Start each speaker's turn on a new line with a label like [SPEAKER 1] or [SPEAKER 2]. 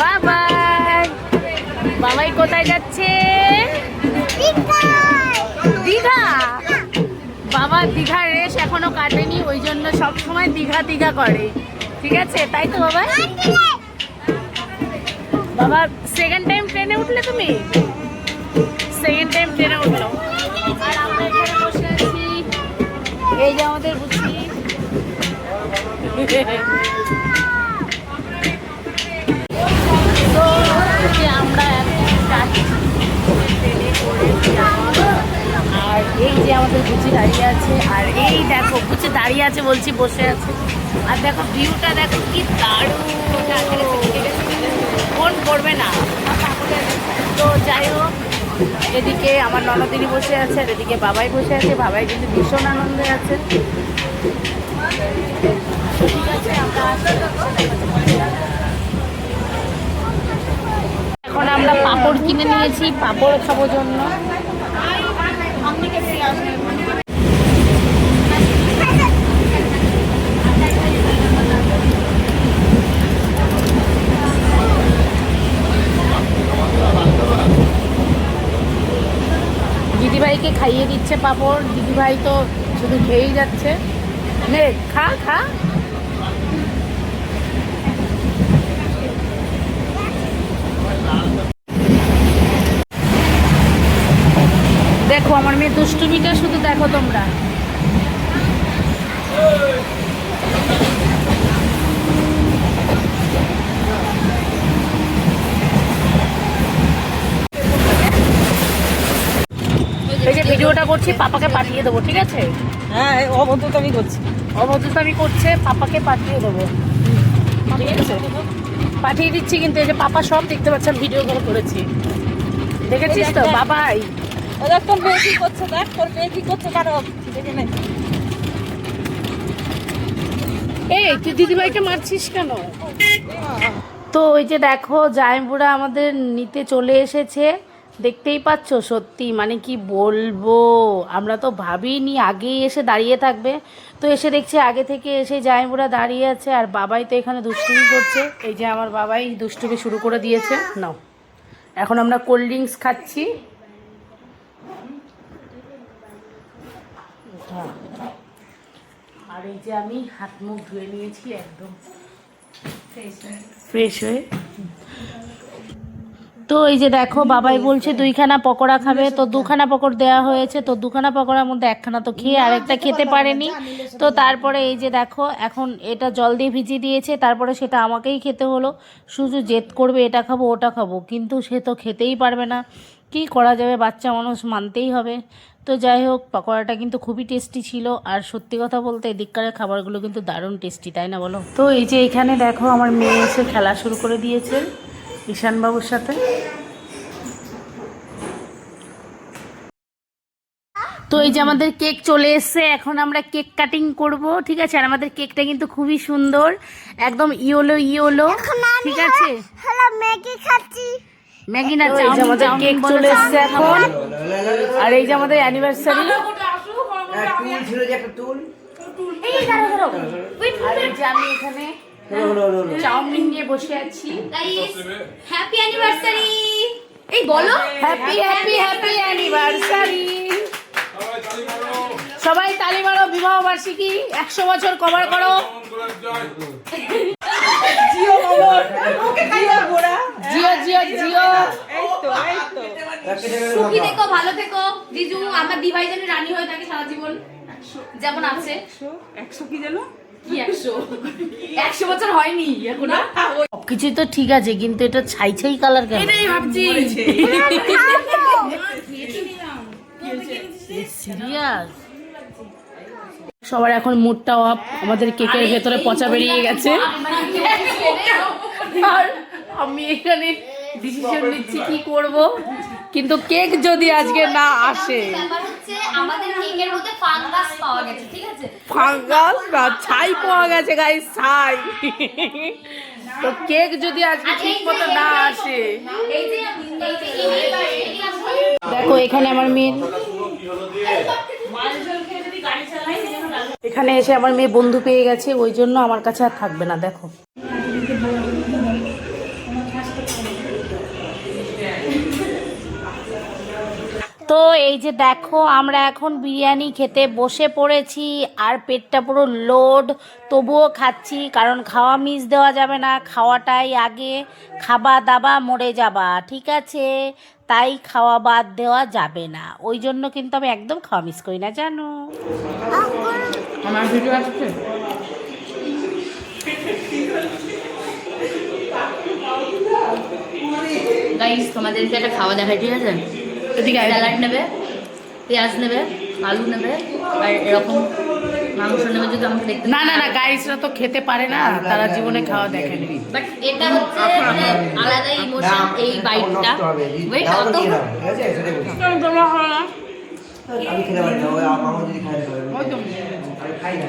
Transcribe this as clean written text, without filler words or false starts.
[SPEAKER 1] বাবাই বাবাই কোথায় যাচ্ছে? দীঘা। বাবা দীঘার রেশ এখনো কাটেনি, ওই জন্য সবসময় দীঘা দীঘা করে। ঠিক আছে, তাই তো বাবা? বাবা সেকেন্ড টাইম ট্রেনে উঠলে তুমি? সেকেন্ড টাইম ট্রেনে উঠলো। আর আমরা এখানে বসে আছি, এই যে আমাদের বুঝি। তো আমরা আর এই যে আমাদের বুচি দাঁড়িয়ে আছে, আর এই দেখো বুচি দাঁড়িয়ে আছে বলছি, বসে আছে। আর দেখো ভিউটা দেখো কি দারুণ, ফোন করবে না। তো যাই হোক, এদিকে আমার ননদিনী বসে আছে, আর এদিকে বাবাই বসে আছে। বাবাই কিন্তু ভীষণ আনন্দে আছে। ঠিক আছে, এখন আমরা পাঁপড় কিনে নিয়েছি, পাঁপড় খাবো জন্য। দিদিভাইকে খাইয়ে দিচ্ছে পাঁপড়। দিদিভাই তো শুধু খেয়েই যাচ্ছে। নে খা খা। দেখো আমার মেয়ে দুষ্টুমিটা শুধু দেখো তোমরা। এই যে ভিডিওটা করছি, পাপাকে পাঠিয়ে দেবো, ঠিক আছে?
[SPEAKER 2] হ্যাঁ, অভদ্রতামি করছি।
[SPEAKER 1] অভদ্রতামি করছে, পাপাকে পাঠিয়ে দেবো, ঠিক আছে? পাঠিয়ে দিচ্ছি। কিন্তু এই যে পাপা সব দেখতে পাচ্ছেন, ভিডিও কল করেছি, দেখেছিস তো? বাবাই
[SPEAKER 2] দেখ তোর মেয়ে কি করছে, দেখ তোর মেয়ে কি করছে, কারো দেখে নে।
[SPEAKER 1] এই তুই দিদিভাইকে মারছিস কেন? তো ওই যে দেখো জামাইবুড়া আমাদের নিতে চলে এসেছে, দেখতেই পাচ্ছ। সত্যি মানে কি বলবো, আমরা তো ভাবিনি আগেই এসে দাঁড়িয়ে থাকবে। তো এসে দেখছি আগে থেকে এসে জামাইবুড়া দাঁড়িয়ে আছে, আর বাবাই তো এখানে দুষ্টুমি করছে। এই যে আমার বাবাই দুষ্টুমি শুরু করে দিয়েছে। নাও, এখন আমরা কোল্ড ড্রিঙ্কস খাচ্ছি। আর এই যে আমি হাত মুখ ধুয়ে নিয়েছি একদম ফ্রেশ হয়ে। তো এই যে দেখো বাবাই বলছে দুইখানা পকোড়া খাবে, তো দুখানা পকোড়া দেওয়া হয়েছে। তো দুখানা পকোড়ার মধ্যে একখানা তো খেয়ে আরেকটা খেতে পারেনি। তো তারপরে এই যে দেখো এখন এটা জল দিয়ে ভিজিয়ে দিয়েছে, তারপরে সেটা আমাকেই খেতে হলো। শুধু জেদ করবে এটা খাবো ওটা খাবো, কিন্তু সে তো খেতেই পারবে না। কি করা যাবে, বাচ্চা মানুষ, মানতেই হবে। তো যাই হোক, পকোড়াটা কিন্তু খুবই টেস্টি ছিল। আর সত্যি কথা বলতে এদিককারের খাবারগুলো কিন্তু দারুণ টেস্টি, তাই না বলো? তো এই যে এখানে দেখো আমার মেয়ে এসে খেলা শুরু করে দিয়েছে ঈশানবাবুর সাথে। তো এই যে আমাদের কেক চলে এসছে, এখন আমরা কেক কাটিং করব, ঠিক আছে? আর আমাদের কেকটা কিন্তু খুবই সুন্দর, একদম ইয়েলো ইয়েলো, ঠিক আছে?
[SPEAKER 3] ম্যাগি খাচ্ছি।
[SPEAKER 1] ম্যাগি না, আমাদের কেক চলে এসছে এখন। আর এই যে আমাদের অ্যানিভার্সারি। আর এই যে আমি এখানে চাউমিন নিয়ে বসে আছি।
[SPEAKER 3] Happy anniversary. এই বলো
[SPEAKER 1] হ্যাপি হ্যাপি হ্যাপি অ্যানিভার্সারি। সবাই তালি মারো, বিবাহ বার্ষিকী 100 বছর কভার করো।
[SPEAKER 2] জিও
[SPEAKER 3] জিও জিও জিও। সুখী থেকো, ভালো থেকো জিজু। আমার দিভাই যেন রানী হয়ে থাকে সারা জীবন, যেমন আছে।
[SPEAKER 2] 100 কি জানো?
[SPEAKER 3] কি 100 বছর হয়নি এখনো।
[SPEAKER 1] সবকিছুই তো ঠিক আছে, কিন্তু এটা ছাই ছাই কালার কেন?
[SPEAKER 3] এটাই ভাবছি।
[SPEAKER 1] সিরিয়াস? সবার এখন মুডটা অফ, আমাদের কেকের ভেতরে পচা বেরিয়ে গেছে। আর আমি এখানে ডিসিশন নিচ্ছি কি করব, কিন্তু কেক যদি আজকে না আসে।
[SPEAKER 3] আমাদের কেকের মধ্যে ফাঙ্গাস পাওয়া গেছে, ঠিক আছে?
[SPEAKER 1] ফাঙ্গাস না, ছাই পাওয়া গেছে গাইস, ছাই। তো কেক যদি আজকে ঠিক মতো না আসে। দেখো এখানে আমার মেয়ে, এখানে এসে আমার মেয়ে বন্ধু পেয়ে গেছে, ওই জন্য আমার কাছে আর থাকবে না। দেখো তো এই যে দেখো আমরা এখন বিরিয়ানি খেতে বসে পড়েছি আর পেটটা পুরো লোড, তবুও খাচ্ছি কারণ খাওয়া মিস দেওয়া যাবে না, খাওয়াটাই আগে, খাবা দাবা মরে যাবা, ঠিক আছে? তাই খাওয়া বাদ দেওয়া যাবে না, ওই জন্য কিন্তু আমি একদম খাওয়া মিস করি না, জানো?
[SPEAKER 2] আমার ভিডিও আসছে।
[SPEAKER 3] গাইস তোমাদেরকে একটা খাওয়া দেখাই, ঠিক আছে? স্যালাড নেবে, পেঁয়াজ নেবে, আলু নেবে আর এরকম মাংস নেবে। যদি আমাকে দেখতে
[SPEAKER 1] না না না, গাইসরা তো খেতে পারে না, তারা জীবনে খাওয়া দেখেনি।
[SPEAKER 3] বাট এটা হচ্ছে মানে আলাদা ইমোশন এই বাইটটা। ওয়েট অত
[SPEAKER 2] তোমরা খাও না?
[SPEAKER 4] আমি খেতে পারি না, ওই মামা যদি খাই
[SPEAKER 2] ওই তো।
[SPEAKER 4] আমি খাই না।